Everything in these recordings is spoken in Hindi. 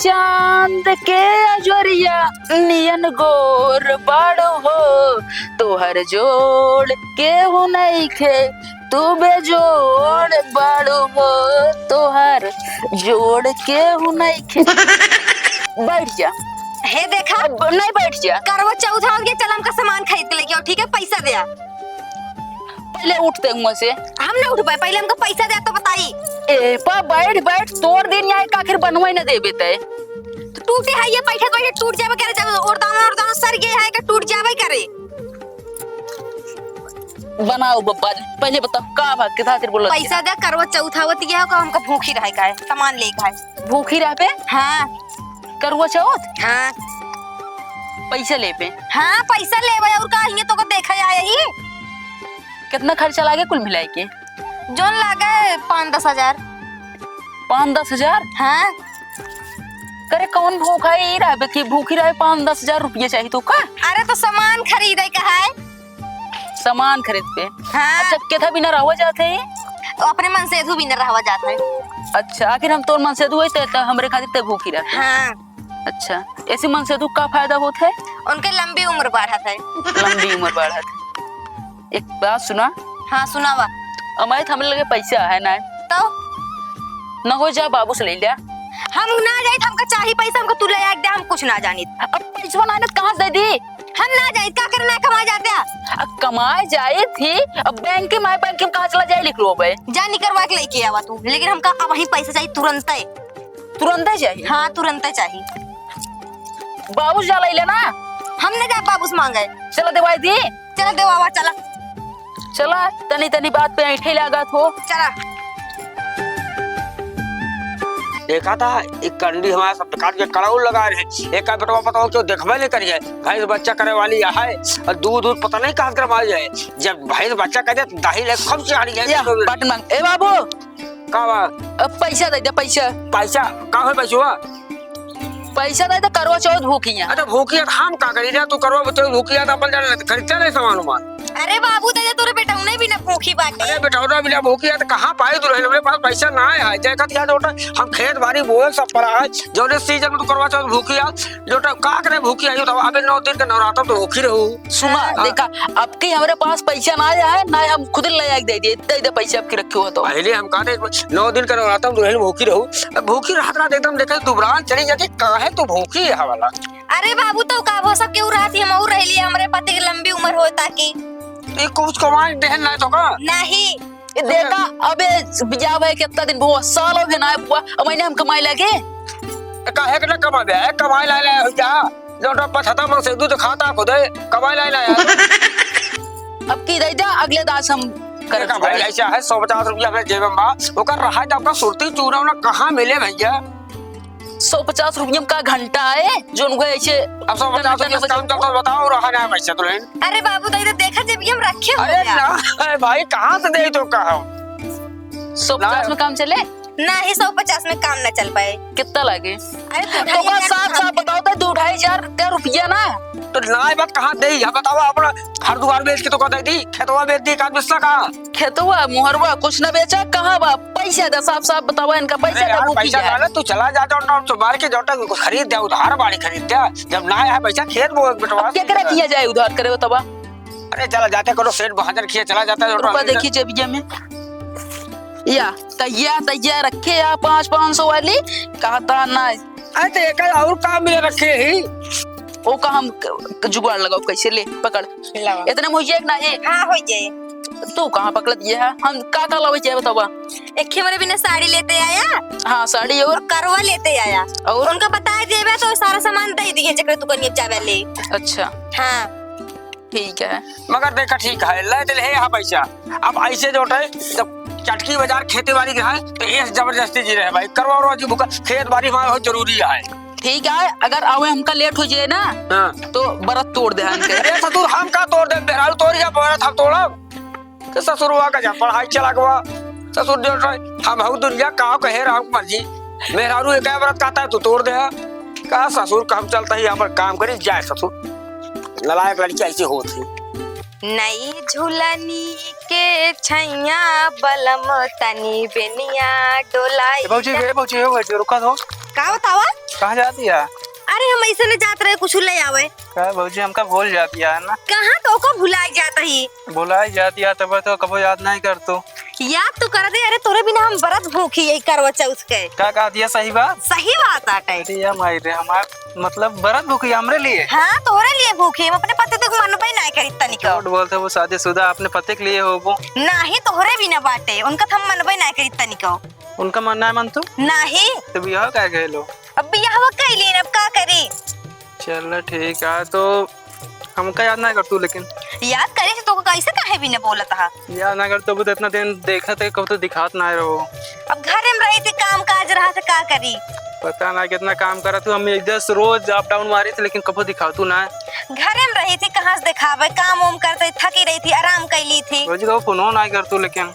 चांद के अजोरिया नियन गोर बाड़ो हो, तोहर जोड़ केहू नइखे, तू बेजोड़ बाड़ो हो, तोहर जोड़ केहू नइखे। बैठ जा। हे देखा नहीं बैठ जा। करवा चौथ आ गया, चल हमका सामान खरीद के लेके आओ, ठीक है? पैसा दे। पहले उठते हुए से हम ना उठ पाए, पहले हमको पैसा दे तो बताई। ए पा बैठ बैठ, तोर दिन यहाँ आखिर बनवाई न देबे ते। तो टूटे है ये बैठे बैठे टूट जावे करे, जब और दाना सर गए है कि टूट जावे करे। बनाओ बब्बा, पहले बता का भाग के खातिर बोलत। पैसा दे, करवा चौथ आवत गया का हमका भूखी रहे का है, सामान ले का है। भूखी रह पे? हां करवा चौथ? हां पैसा ले पे? हां पैसा लेवे और का हिए तो को देखा आए ही। कितना खर्चा लागे कुल मिलाई के? जोन लागे 5-10 हजार। 5-10 हजार? हाँ करे कौन भूखा ही रहे कि भूखी रहे 5-10 हजार रुपये चाहिए तो का? अरे तो सामान खरीदे का है। सामान खरीद पे? हाँ। अच्छा केथा बिना रहवा जाते हैं? तो अपने मन से भी न रहवा जाता है। अच्छा आखिर हम तोर मन से हुए तो हमरे खातिर ते भूखी रहते। हाँ। अच्छा ऐसे मन से का फायदा होता है? उनके लंबी उम्र बढ़त है। लंबी उम्र बढ़त। एक बात सुना। हाँ सुनावा। अमायत हमरे लगे पैसा है ना तो न हो जा बाबू से ले लिया। हम ना जाए, हमका चाहिए पैसा, हमको तू ले आ दे, हम कुछ ना जानी। अब पैसा ना कहाँ से दे दी? हम ना जाए, क्या करना है? कमा जाते कमाए जाए थी, अब बैंक के माय बैंक में कहाँ चला जाए लिख लो भाई। जा निकलवा के लेके आवा तू, लेकिन हमका अब वही पैसा चाहिए तुरंत है। तुरंत चाहिए? हाँ तुरंत चाहिए। बाबू जा ले लेना। हम ना जाए बाबू से मांगे। चला दवाई दी। चला देवा, चला चला तनी तनी बात पे ऐठे लागत हो। चला। देखा था एक कंडी हमारा सब प्रकार के कड़ाउल लगा रहे, एक का बेटवा पता हो क्यों देखबे नहीं करिए, भैंस बच्चा करे वाली है और दूध दूध पता नहीं कहाँ कर जाए, जब भैंस बच्चा करे दाही ले कब चिहाड़ी जाए। बटन मांग। ए बाबू का बा? अब पैसा दे दे। पैसा पैसा का है? पैसा पैसा दे दे। करवा चौथ भूखी है। अरे भूखी है हम का करी ना, तू करवा बच्चे भूखी है तो अपन जाने खरीदते नहीं सामान उमान। अरे बाबू दे तोरे बेटा उन्हें भी ना भूखी बाटे। अरे बेटा बिना भूखी है तो कहाँ पाए तू? मेरे पास पैसा ना है। देखा क्या जोटा हम खेत बाड़ी बोए सब पड़ा है, जो सीजन में तू करवा चौथ भूखी है जोटा का करे भूखी है तो अबे 9 दिन का नवरात्र तो भूखी रहू। सुना देखा अब की हमारे पास पैसा ना है ना हम खुद ले दे दिए दे पैसे अब की रखे हो तो पहले हम कहते 9 दिन का नवरात्र दुल्हन भूखी रहू, भूखी रात रात एकदम देखे दुबरान चली जाती काहे तू भूखी है वाला। अरे बाबू तो का वो सब क्यों रहती, हम और रह लिए, हमारे पति की लंबी उम्र होता की ये कुछ कमाई देहन नहीं तो का नहीं। देखा अबे बिजाब है कितना दिन बहुत सालों में ना हुआ, अब मैंने हम कमाई लगे काहे के ना कमा बे कमाई ला ले हो जा जोटा पछता मन से दूध खाता खुद कमाई ला ले यार। अब की दे दे अगले दास हम कर का भाई ऐसा है 150 रुपया अपने जेब में बा ओकर रहा है आपका सुरती चूरा ना कहां मिले भैया? 150 रुपये का घंटा है जो उनको ऐसे अब 150 रुपया काम चलता बताओ रहा ना पैसा तो लेन। अरे बाबू तो देखा जब हम रखे हो अरे ना भाई कहां से दे तो कहा 150 में काम चले ना ही 150 में काम न चल पाए। कितना लगे? अरे तो बस साफ साफ बताओ तो 2-2.5 हजार रुपया ना तो ना बात कहां दे है बताओ अपना हर दुकान बेच के तो कह दी खेतवा बेच दी का बिस्सा का खेतवा मुहरवा कुछ न बेचा कहां बा पैसा दे साफ साफ बताओ इनका पैसा दे यार पैसा डाले तू चला जा तो मार के जोटा खरीद दे उधार बाड़ी खरीद दे जब ना है पैसा खेत बो बेटवा क्या करे किया जाए उधार करे तबा। अरे चला जाते करो सेठ बहादुर खिया चला जाता है रुपया देखिए जेबिया में या तैयार रखे या 500 वाली कहता ना अरे तो एक और काम मिले रखे ही ओ का हम जुगाड़ लगाओ कैसे ले पकड़ इतने में हो जाए ना है। हां हो जाए। तू कहां पकड़ दिया है हम का लावे चाहिए बतावा। एक खेमरे बिना साड़ी लेते आया। हां साड़ी और करवा लेते आया और उनका बताए देवे तो सारा सामान दे दिए चक्कर तू कनिया जावे ले। अच्छा हां ठीक है मगर देखा ठीक है ले दे है यहाँ पैसा अब ऐसे जोटे जब चटकी बाजार खेती बाड़ी के है तो ये जबरदस्ती जी रहे भाई करवा रोजी भूखा खेत बाड़ी वहाँ बहुत जरूरी है। ठीक है अगर आवे हमका लेट हो जाए ना तो बरत तोड़ दे हमके। अरे ससुर हम का तोड़ दे बेराल तोड़ या बरत हम तोड़ा कि ससुर हुआ का जा पढ़ाई चला गवा ससुर जो हम हूँ दुनिया का कहे रहा मर्जी मेहरारू एक बरत कहता है तू तोड़ दे का ससुर काम चलता ही यहाँ पर काम करी जाए ससुर ललायक लड़की ऐसी होती नई झूलनी के छैया बलम तनी बेनिया डोलाई। रुका दो का बतावा? कहाँ जाती है? अरे हम ऐसे न जात रहे, कुछ ले आवे। क्या भौजी हमका भूल जाती है ना? कहाँ तो को भुलाई जाता ही। भुलाई जाती है तब तो कभी याद नहीं कर तू। याद तो कर दे। अरे तोरे बिना हम बरत भूखी यही करवा चौथ के। क्या कहा दिया? सही बात। सही बात आटे। दिया मायरे हमार मतलब बरत भूखी हमरे लिए। हाँ तोरे लिए भूखी, हम अपने पति तक मनबे नहीं करी तनिको। झूठ बोलते वो शादीशुदा अपने पति के लिए हो वो। नहीं तोरे बिना बाटे, उनका हम मनबे नहीं करी तनिको। उनका मानना है मन तू? नहीं तो बियाह क्या कह लो? अब बियाह कैली अब का करी। चल ठीक है तो हमका याद नहीं कर तू, लेकिन याद करे तो कैसे काहे भी न बोलत हा। याद ना कर तो वो तो इतना दिन देखा थे कब तो दिखात ना रहो। अब घरे में रही थी, काम काज रहा था, का करी। पता ना कितना काम करा तू। हम एक दस रोज अप डाउन मारी थी लेकिन कभी दिखा तू ना। घरे में रही थी, कहाँ से दिखावे, काम वाम करते थकी रही थी, आराम कैली थी। रोज कभी फोन नहीं कर तू, लेकिन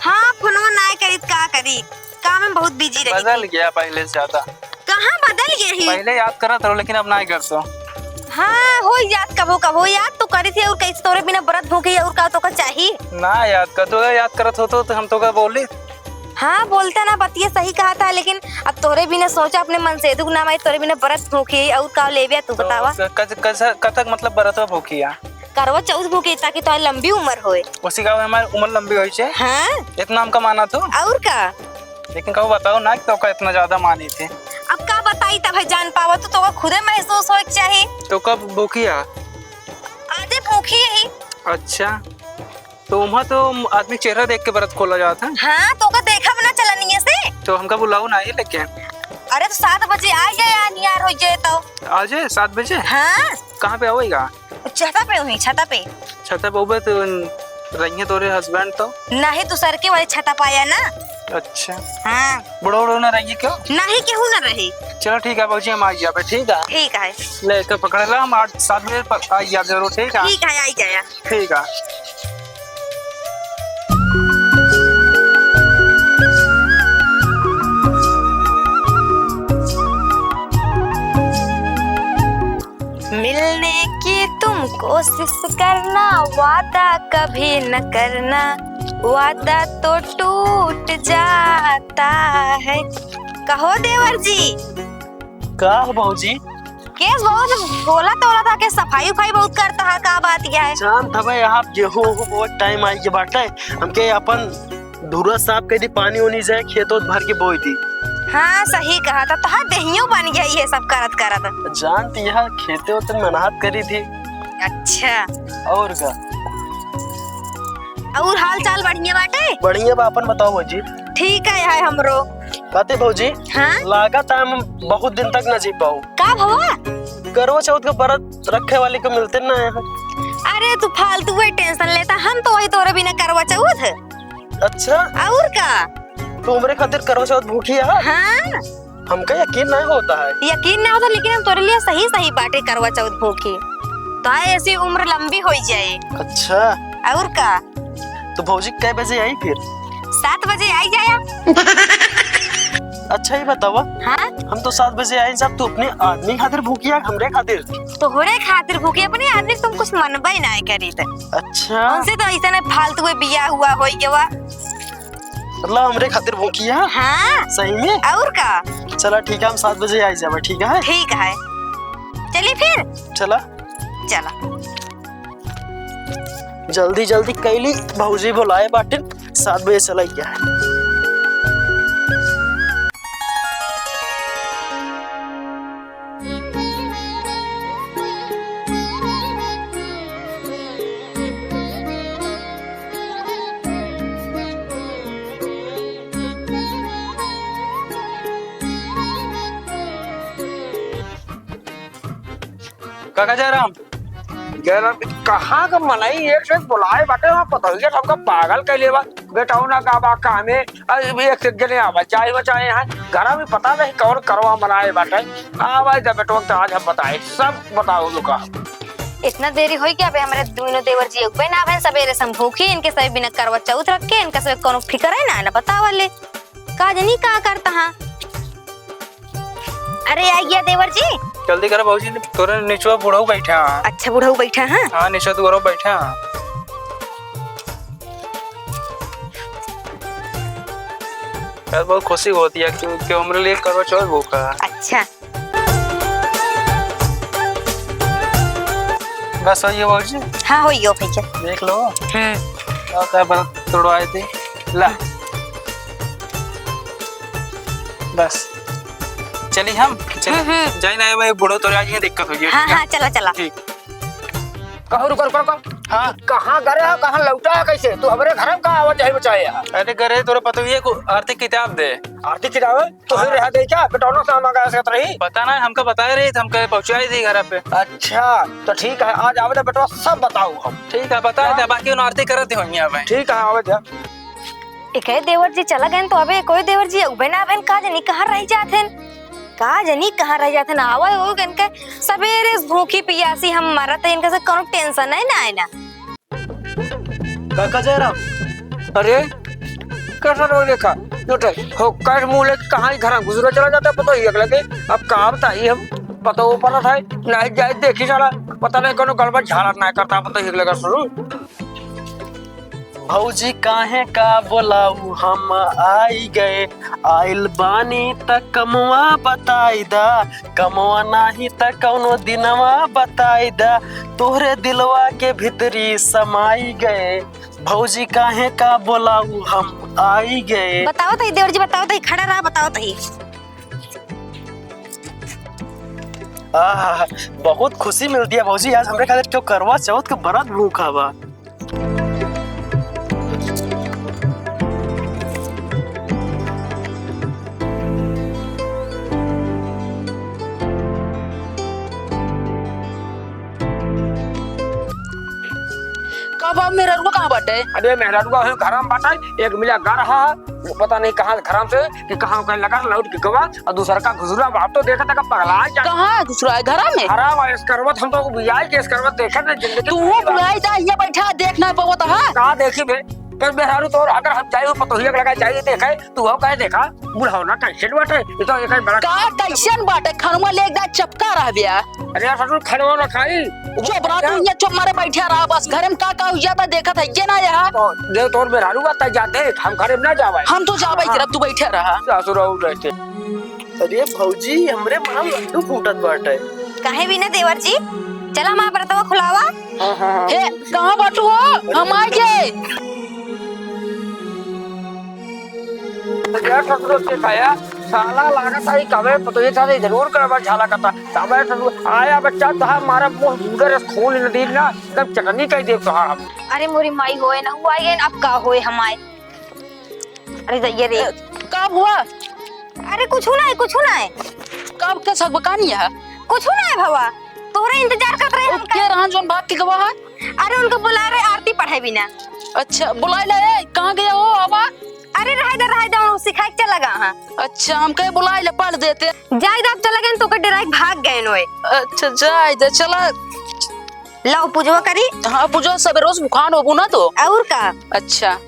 हाँ फोनो नहीं करी का करी, काम में बहुत बिजी रही। बदल गया पहले से ज्यादा। कहाँ बदल गई? पहले याद करा था लेकिन अब नहीं कर तो। हाँ हो याद कबो कबो याद तो करी थी। और कैसे तोरे बिना व्रत भूखी और का तो का चाहिए ना याद कर तो याद करत हो तो हम तो का बोली। हाँ बोलता ना बतिया सही कहा था, लेकिन अब तोरे बिना सोचा अपने मन से दुख ना माई तोरे बिना व्रत भूखी और का लेबिया तू बतावा। कतक मतलब बरत भूखिया करवा चौथ भूखी ताकि तो लंबी उम्र होए। उसी का हमारी उम्र लंबी होई छे। हाँ इतना हमका माना तो और का। लेकिन कहो बताओ ना तो का इतना ज्यादा मानी थी। अब का बताई तब जान पावा तो खुदे महसूस हो चाहिए। तो कब भूखिया? आधे भूखी ही। अच्छा तो वहाँ तो आदमी चेहरा देख के व्रत खोला जाता है। हाँ तो का देखा बना चलनी से तो हमका बुलाओ ना ये लेके। अरे तो 7 बजे आ जाए नियार हो जाए तो। आ जाए 7 बजे? हाँ कहाँ पे आओगा? छता पे हुई, छता पे। छता पे उबे तो रही तोरे हस्बैंड तो नहीं तू सर के वाले छता पाया ना। अच्छा हाँ बड़ो बड़ो ना रही क्यों? नहीं केहू ना रही। चलो ठीक है बाबूजी हम आ जाए। ठीक है ठीक है लेकर पकड़ ला हम 8-7 बजे आ जाए जरूर। ठीक है ठीक है आई जाया। ठीक है। मिलने की तुम कोशिश करना, वादा कभी न करना, वादा तो टूट जाता है। कहो देवर जी। का बाबूजी? केस बहुत बोला तोला था कि सफाई उफाई बहुत करता है, का बात क्या है? शांत हवे आप गेहूं बहुत टाइम आई के बाटे हमके अपन धुरा साफ कर दी, पानी उनी जाए खेतों भर के बोई दी। हाँ सही कहा था, तोहार देहियों बन गया ये सब करत करत। जानती है खेते होते मेहनत करी थी। अच्छा और का? और हाल चाल बढ़िया बाटे? बढ़िया बा, अपन बताओ बाबूजी। ठीक है हमरो। कहते बाबूजी हाँ लागत है हम बहुत दिन तक न जी पाऊ। का भवा? करवा चौथ का व्रत रखे वाले को मिलते ना है। अरे तू फालतू वही टेंशन लेता, हम तो वही तोरे बिना करवा चौथ। अच्छा और का? तो हमारे खातिर करवा चौथ भूखी है? हाँ हमका यकीन नहीं होता है। यकीन ना होता, लेकिन हम तोरे लिए सही सही बाटे करवा चौथ भूखी तो ऐसी उम्र लंबी हो जाए। अच्छा और का? तो भौजी कै बजे आई फिर? 7 बजे आई जाया। अच्छा ही बतावा। हाँ हम तो 7 बजे आए सब। तू अपने आदमी खातिर भूखिया हमरे खातिर? तोहरे खातिर भूखी, अपने आदमी तुम कुछ मनबा ही नहीं करी थे। अच्छा उनसे तो ऐसा नहीं फालतू में बिया हुआ हो गया। मतलब हमरे खातिर भूखिया? हाँ सही में? और का? चला ठीक है हम 7 बजे आ जाए। ठीक है ठीक है चलिए फिर। चला चला जल्दी जल्दी कैली भौजी बुलाए बाटे 7 बजे चला गया है। काका जा रहा कहाँ का मनाई एक से बुलाए बाटे वहाँ पता ही सबका पागल कैले बा बेटा ना का बा कामे एक से जने आवा चाय बचाए हैं घर में पता नहीं कौन करवा मनाए बाटे आवा जब बेटो तो आज हम बताए सब बताओ लोका। इतना देरी होई क्या? हमारे दोनों देवर जी एक ना बहन सवेरे सम भूखी, इनके सभी बिना करवा चौथ रख के इनका सब कोनो फिक्र है ना बतावले का जनी का करता हां। अरे आ गया देवर जी। जल्दी करो बाबूजी तोरे नीचवा बूढ़ो बैठा। अच्छा बूढ़ा बैठा है? हाँ नीचे तो बूढ़ो बैठा। यार बहुत खुशी होती है क्योंकि हमारे लिए करवा चौथ भूखा। अच्छा बस वही है बाबूजी। हाँ हो यो भैया। देख लो हम्म क्या व्रत तोड़वाए थे। ला बस चलिए हम चलिए जाए ना भाई बुढ़ो तो आज दिक्कत होगी। हाँ हाँ चला चला। ठीक। कहो रुको हाँ कहाँ गए हो कहाँ लौटा है कैसे तू हमारे घर में कहाँ आवाज बचाए अरे करे तोरा पता ही है को आर्थिक किताब दे। आरती किताब तो फिर रह गई क्या पेटोनो से मंगा सकत रही। पता ना हमको बता रही थी हमको पहुंचाई थी घर पे। अच्छा तो ठीक है आज आवे बेटवा सब बताऊ हम। ठीक है बता दे बाकी उन आरती करते होंगे अब। ठीक है आवे जा। एक देवर जी चला गए तो अबे कोई देवर जी उबे ना बहन कहा जनी कहाँ रह जाते कहा जनी कहाँ रह जाते ना आवा हो इनके सवेरे भूखी पियासी हम मरा तो इनका से कोनो टेंशन है ना है ना। काका जयराम अरे कैसा रोज देखा लुटे हो कैश मुंह लेके कहाँ ही घर गुजरा चला जाता है पता ही लगे अब कहाँ बताइए हम पता वो पता था नहीं जाए देखी साला पता नहीं कोनो गड़बड़ झाड़ा नहीं करता पता ही लगा शुरू। भौजी काहे का बोलाऊ हम आई गए आइल बानी त कमवा बताई दा कमवा नाही त कौनो दिनवा बताई दा तोहरे दिलवा के भीतरी समाई गए भौजी काहे का बोलाऊ हम आई गए। बताओ तो देवर जी बताओ तो खड़ा रहा बताओ तो बहुत खुशी मिलती है भौजी आज हमरे खातिर क्यों करवा चौथ के बरात भूखा बा। कब अब मेरा रुआ कहाँ बाटे। अरे मेहरारुआ है घर में बाटा एक मिला गा रहा है वो पता नहीं कहाँ घर से कि कहाँ कहीं लगा लौट के गवा और दूसरा का गुजरा बाप तो देखा था पगला कहाँ दूसरा घर में हरा वायस करवत हम तो बियाह के करवत देखा ना जिंदगी तू बुलाई जा ये बैठा देखना पवत है कहाँ देखी बे पर मेहरारू तो अगर हम जाए पतोहिया लगा जाए देखे तू हो कहे देखा बुढ़ाओ ना कैसे बाटे ये तो एक बड़ा का कैसन बाटे खनवा ले जा चपका रह गया। अरे यार ससुर खनवा ना खाई जो बरात ये चुप मारे बैठा रहा बस घर में का हो जाता देखा था ये ना यहाँ तो दे तोर मेहरारू बात जा देख हम घर में ना जावे हम तो जावे जरा तू बैठा रहा ससुर और रहते। अरे भौजी हमरे मां लड्डू फूटत बाटे कहे भी ना देवर जी चला माँ बरतवा खुलावा। हे कहाँ बाटू हो हम आ गए। यार ससुर से खाया साला लागत आई कवे पतोहिया साथे जरूर करवा झाला करता तबे ससुर आया बच्चा तो हमारा मुंह मुंगर खून नदी ना तब चटनी कह दे तो हम। अरे मोरी माई होए ना हुआ ये अब का होए हमारे। अरे जाइए रे कब हुआ अरे कुछ ना है कब के सब बकानी है कुछ ना है भवा तोरे इंतजार कर रहे हम के रहा जोन बात की गवाह है। अरे उनको बुला रहे आरती पढ़े बिना। अच्छा बुलाई ले कहाँ गया हो आवा। अरे रह जा सिखाए चला गा। हाँ अच्छा हम कहीं बुलाई ले पढ़ देते जायदाद चला गए तो डायरेक्ट भाग गए नोए। अच्छा जाए दे चला लाओ पूजवा करी। हाँ पूजो सब रोज बुखान होबू ना तो और का। अच्छा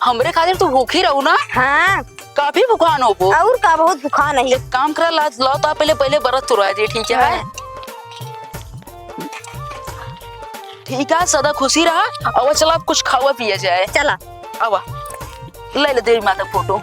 हमरे खातिर तू भूखी रहू ना। हाँ काफी भूखान हो और का बहुत भूखा नहीं। एक काम करा लाओ तो पहले बरत तुरवा दे ठीक है। ठीक है सदा खुशी रहा अब चला कुछ खावा पिया जाए। चला अब ले ले देवी माता फोटो।